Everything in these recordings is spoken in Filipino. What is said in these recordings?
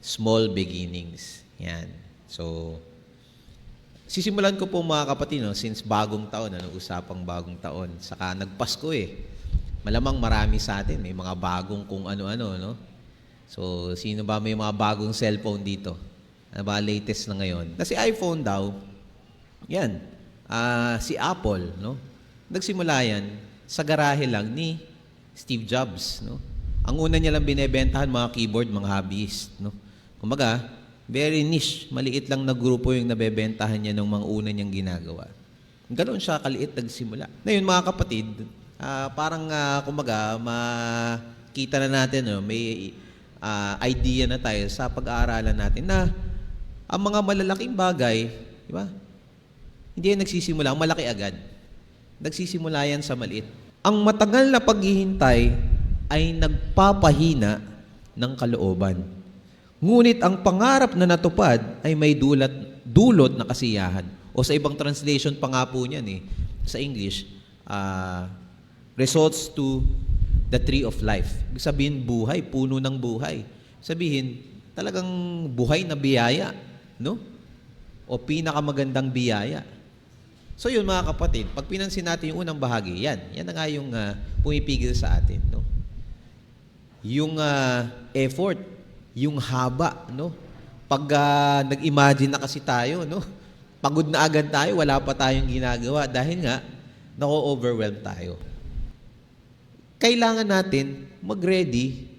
Small beginnings. Yan. So, sisimulan ko po mga kapatid, no, since bagong taon, usapang bagong taon. Saka nagpasko eh. Malamang marami sa atin, may mga bagong kung ano-ano, no? So, sino ba may mga bagong cellphone dito? Ano ba latest na ngayon? Kasi iPhone daw, yan, si Apple, no? Nagsimula yan sa garahe lang ni Steve Jobs, no? Ang una niya lang binebentahan, mga keyboard, mga hobbyist, no? Kumbaga, very niche, maliit lang na grupo yung nabebentahan niya ng mga una niyang ginagawa. Ganoon siya kaliit nagsimula. Ngayon, mga kapatid, kumbaga, makita na natin, no, may idea na tayo sa pag-aaralan natin na ang mga malalaking bagay, di ba? Hindi yan nagsisimula, ang malaki agad. Nagsisimula yan sa maliit. Ang matagal na paghihintay ay nagpapahina ng kalooban. Ngunit ang pangarap na natupad ay may dulot na kasiyahan. O sa ibang translation pa nga po niyan eh, sa English, results to the tree of life. Ibig sabihin, buhay, puno ng buhay. Sabihin, talagang buhay na biyaya, no? O pinakamagandang biyaya. So yun mga kapatid, pag pinansin natin yung unang bahagi, yan na nga yung pumipigil sa atin, no? Yung effort, yung haba, no? Pag nag-imagine na kasi tayo, no? Pagod na agad tayo, wala pa tayong ginagawa dahil nga nako-overwhelm tayo. Kailangan natin mag-ready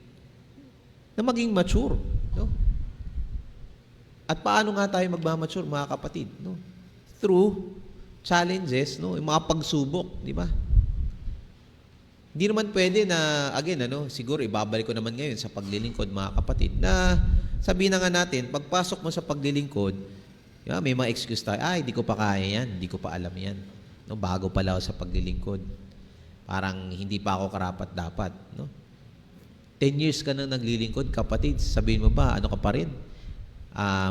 na maging mature, no? At paano nga tayo magmamature, mga kapatid, no? Through challenges, no? Yung mga pagsubok, di ba? Hindi naman pwede na, again, siguro ibabalik ko naman ngayon sa paglilingkod, mga kapatid, na sabihin na nga natin, pagpasok mo sa paglilingkod, may mga excuse tayo, hindi ko pa kaya yan, hindi ko pa alam yan. No, bago pala ako sa paglilingkod. Parang hindi pa ako karapat-dapat. No? 10 years ka nang naglilingkod, kapatid, sabihin mo ba, ano ka pa rin?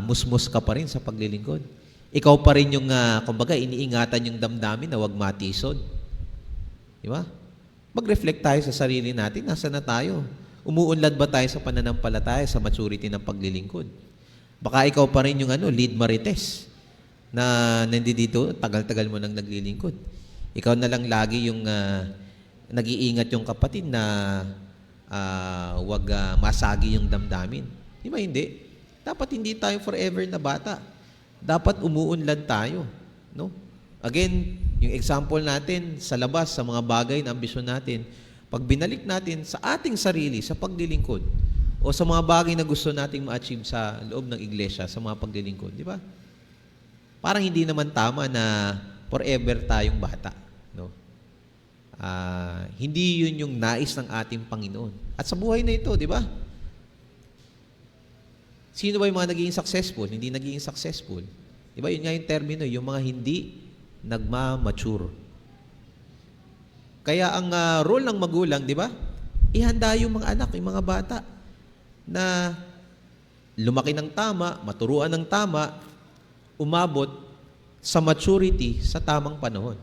Musmus ka pa rin sa paglilingkod. Ikaw pa rin yung, kumbaga, iniingatan yung damdamin na wag matisod. Di ba? Mag-reflect tayo sa sarili natin. Nasaan na tayo? Umuunlad ba tayo sa pananampalataya, sa maturity ng paglilingkod? Baka ikaw pa rin yung lead marites na nandito, tagal-tagal mo nang naglilingkod. Ikaw na lang lagi yung nag-iingat yung kapatid na wag masagi yung damdamin. Di ba hindi? Dapat hindi tayo forever na bata. Dapat umuunlad tayo. No? Again, yung example natin sa labas, sa mga bagay na ambisyon natin, pag binalik natin sa ating sarili, sa paglilingkod, o sa mga bagay na gusto nating ma-achieve sa loob ng iglesia, sa mga paglilingkod, di ba? Parang hindi naman tama na forever tayong bata. No? Hindi yun yung nais ng ating Panginoon. At sa buhay na ito, di ba? Sino ba yung mga naging successful? Hindi naging successful. Di ba? Yun nga yung termino, yung mga hindi nagmamature. Kaya ang role ng magulang, di ba? Ihanda yung mga anak, yung mga bata na lumaki ng tama, maturuan ng tama, umabot sa maturity sa tamang panahon.